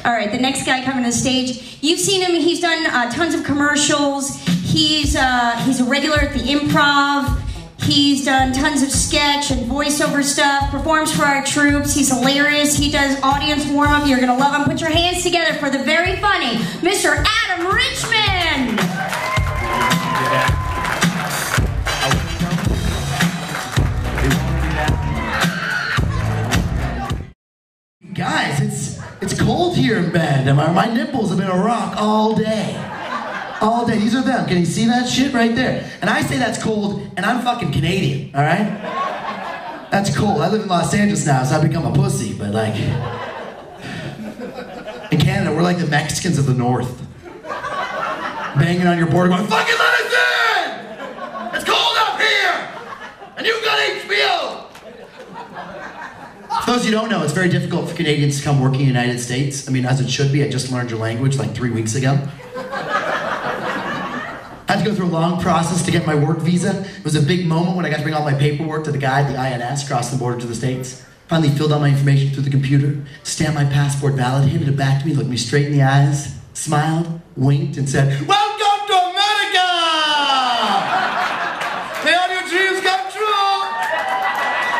All right, the next guy coming to the stage. You've seen him. He's done tons of commercials. He's a regular at the Improv. He's done tons of sketch and voiceover stuff. Performs for our troops. He's hilarious. He does audience warm-up. You're gonna love him. Put your hands together for the very funny Mr. Adam Richmond. Guys, it's cold here in Bend, and my nipples have been a rock all day. All day. These are them. Can you see that shit right there? And I say that's cold, and I'm fucking Canadian, all right? That's cold. I live in Los Angeles now, so I've become a pussy, but like... In Canada, we're like the Mexicans of the North. Banging on your border going, fucking let us in! It's cold up here! And you've got HBO! For those who don't know, it's very difficult for Canadians to come work in the United States. I mean, as it should be. I just learned your language like 3 weeks ago. I had to go through a long process to get my work visa. It was a big moment when I got to bring all my paperwork to the guy at the INS, cross the border to the States. Finally filled out my information through the computer, stamped my passport valid, handed it back to me, looked me straight in the eyes, smiled, winked, and said, "Welcome to America! May all your dreams come true!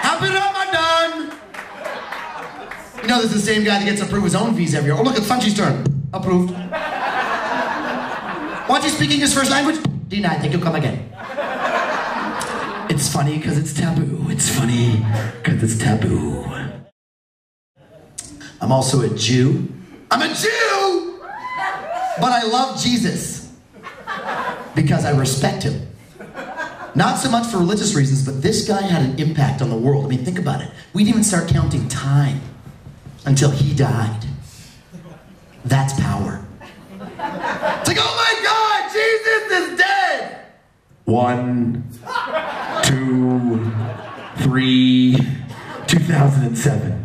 Happy Ramadan!" You know, this is the same guy that gets approved his own visa every year. Oh, look, it's Sanchi's turn. Approved. Want you speaking his first language? Denied. Thank you. Come again. It's funny because it's taboo. It's funny because it's taboo. I'm also a Jew. I'm a Jew! But I love Jesus. Because I respect him. Not so much for religious reasons, but this guy had an impact on the world. I mean, think about it. We didn't even start counting time until he died. That's power. It's like, oh my God, Jesus is dead! 1, 2, 3, 2007.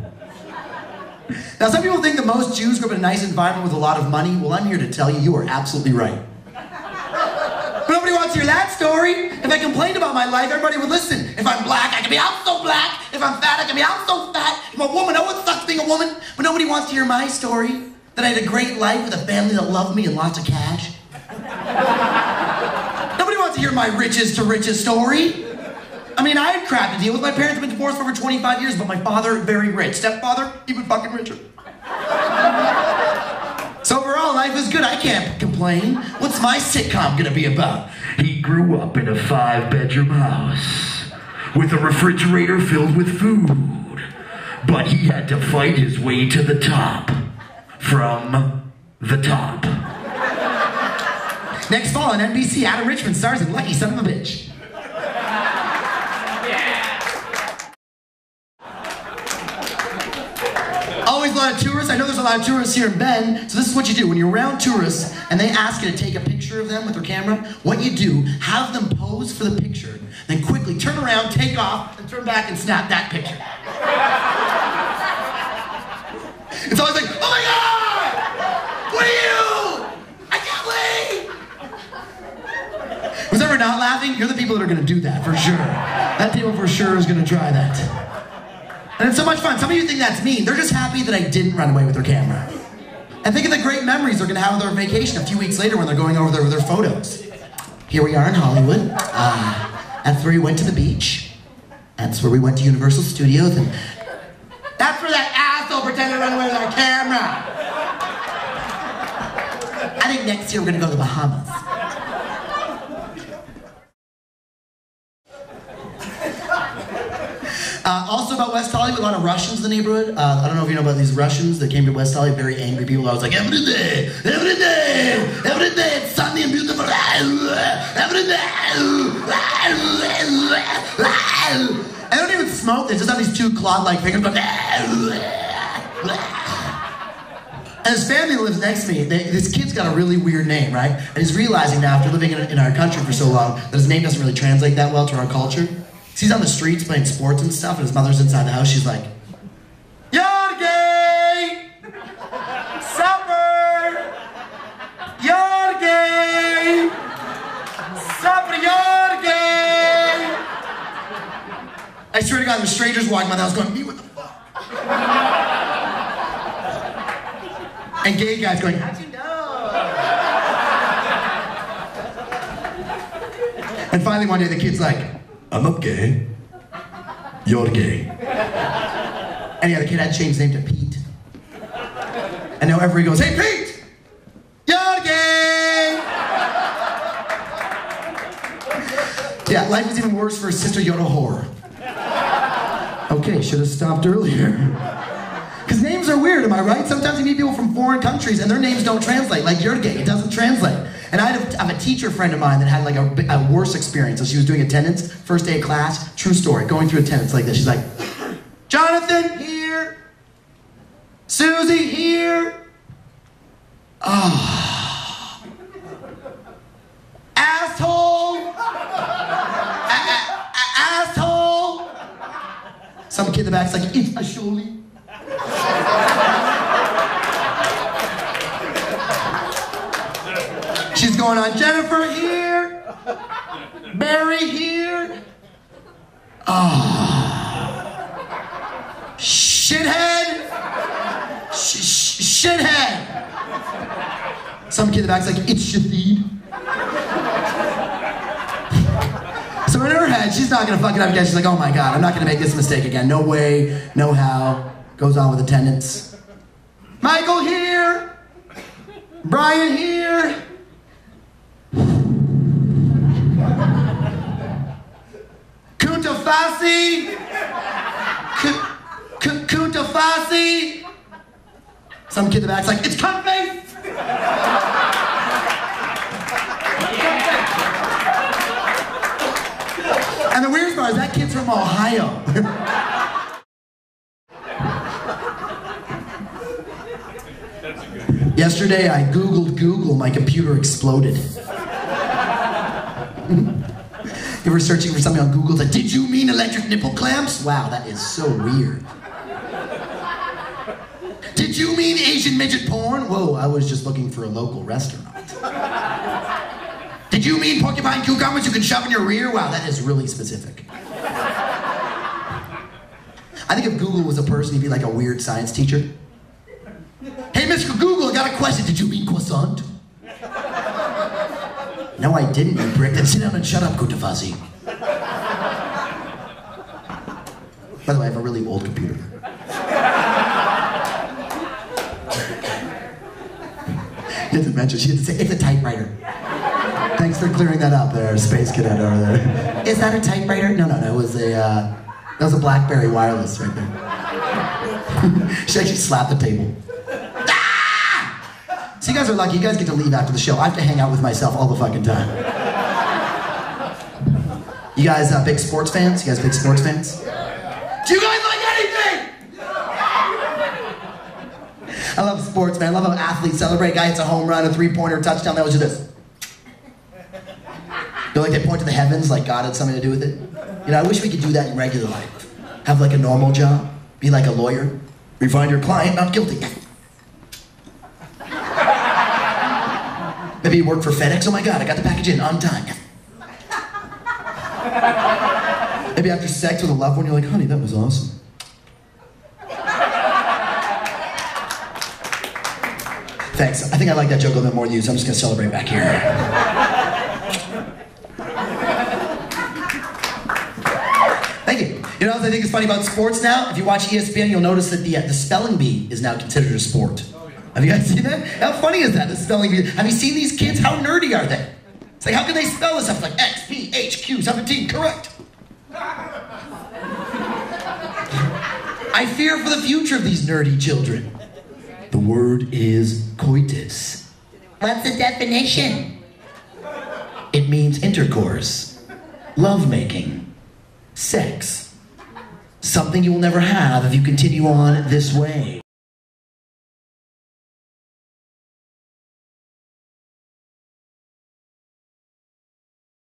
Now, some people think that most Jews grew up in a nice environment with a lot of money. Well, I'm here to tell you, you are absolutely right. But nobody wants to hear that story. If I complained about my life, everybody would listen. If I'm black, I can be out so black. If I'm fat, I can be out so fat. If I'm a woman, no one sucks being a woman. But nobody wants to hear my story. That I had a great life with a family that loved me and lots of cash. Nobody wants to hear my riches to riches story. I mean, I had crap to deal with. My parents have been divorced for over 25 years, but my father, very rich. Stepfather, even fucking richer. So overall, life is good. I can't complain. What's my sitcom gonna be about? He grew up in a 5-bedroom house with a refrigerator filled with food, but he had to fight his way to the top. From the top. Next fall on NBC, Adam Richmond stars in Lucky Son of a Bitch. Always a lot of tourists. I know there's a lot of tourists here in Bend, so this is what you do. When you're around tourists and they ask you to take a picture of them with their camera, what you do, have them pose for the picture, then quickly turn around, take off, and turn back and snap that picture. It's always like, oh my God! What are you? I can't believe! Who's ever not laughing? You're the people that are gonna do that, for sure. That table for sure is gonna try that. And it's so much fun. Some of you think that's mean. They're just happy that I didn't run away with their camera. And think of the great memories they're gonna have with their vacation a few weeks later when they're going over there with their photos. Here we are in Hollywood. That's where we went to the beach. That's where we went to Universal Studios, and that's where that asshole pretended to run away with our camera. I think next year we're gonna go to the Bahamas. Also about West Hollywood, a lot of Russians in the neighborhood. I don't know if you know about these Russians that came to West Hollywood, very angry people. I was like, every day, it's sunny and beautiful. Every day. I don't even smoke, they just have these 2 claw-like fingers going. And his family lives next to me. This kid's got a really weird name, right? And he's realizing now, after living in our country for so long, that his name doesn't really translate that well to our culture. So he's on the streets playing sports and stuff, and his mother's inside the house. She's like, Yorgay! Supper! Yorgay! Supper, Yorgay! I swear to God, there's strangers walking by the house going, me, what the fuck? And And gay guys going, how'd you know? And finally one day the kid's like, I'm not gay. You're gay. And yeah, the kid had changed his name to Pete. And now everybody goes, hey Pete! You're gay! Yeah, life is even worse for Sister Yoda whore. Okay, should have stopped earlier. Because names are weird, am I right? Sometimes you meet people from foreign countries and their names don't translate. Like, you're gay, it doesn't translate. And I have a teacher friend of mine that had like a worse experience. So she was doing attendance, first day of class, true story, going through attendance like this. She's like, Jonathan, here. Susie, here. Ah. Asshole. Asshole. Some kid in the back's like, it's a surely. She's going on, Jennifer here. Barry here. Ah. Shithead. Shithead. Some kid in the back's like, it's Shahid. So in her head, she's not gonna fuck it up again. She's like, oh my God, I'm not gonna make this mistake again. No way, no how. Goes on with attendance. Michael here. Brian here. Kuntafasi. Kuntafasi. Some kid in the back's like, it's cuntface. And the weirdest part is that kid's from Ohio. Yesterday I Googled Google, my computer exploded. You were searching for something on Google, it's like, did you mean electric nipple clamps? Wow, that is so weird. Did you mean Asian midget porn? Whoa, I was just looking for a local restaurant. Did you mean porcupine cucumbers you can shove in your rear? Wow, that is really specific. I think if Google was a person, he'd be like a weird science teacher. Hey, Mr. Google, I got a question. Did you mean croissant? No, I didn't, you prick. Then sit down and shut up, Kuntafasi. By the way, I have a really old computer. You have to mention, she had to say, it's a typewriter. Thanks for clearing that up there, Space Cadet over there. Is that a typewriter? No, it was that was a BlackBerry wireless right there. She actually slapped the table. Ah! So you guys are lucky, you guys get to leave after the show. I have to hang out with myself all the fucking time. You guys big sports fans? You guys big sports fans? Do you guys like anything? I love sports, man. I love how athletes celebrate. Guy hits a home run, a three-pointer, touchdown. They always do this. They're like, they point to the heavens like God had something to do with it. You know, I wish we could do that in regular life. Have like a normal job. Be like a lawyer. We find your client not guilty. Maybe you work for FedEx. Oh my God, I got the package in on time. Maybe after sex with a loved one, you're like, honey, that was awesome. Thanks. I think I like that joke a little bit more than you, so I'm just gonna celebrate back here. Thank you. You know what I think is funny about sports now? If you watch ESPN, you'll notice that the spelling bee is now considered a sport. Have you guys seen that? How funny is that, the spelling bee? Have you seen these kids? How nerdy are they? It's like, how can they spell this stuff? Like X, P, H, Q, 17, correct. I fear for the future of these nerdy children. The word is coitus. What's the definition? It means intercourse, lovemaking, sex. Something you will never have if you continue on this way.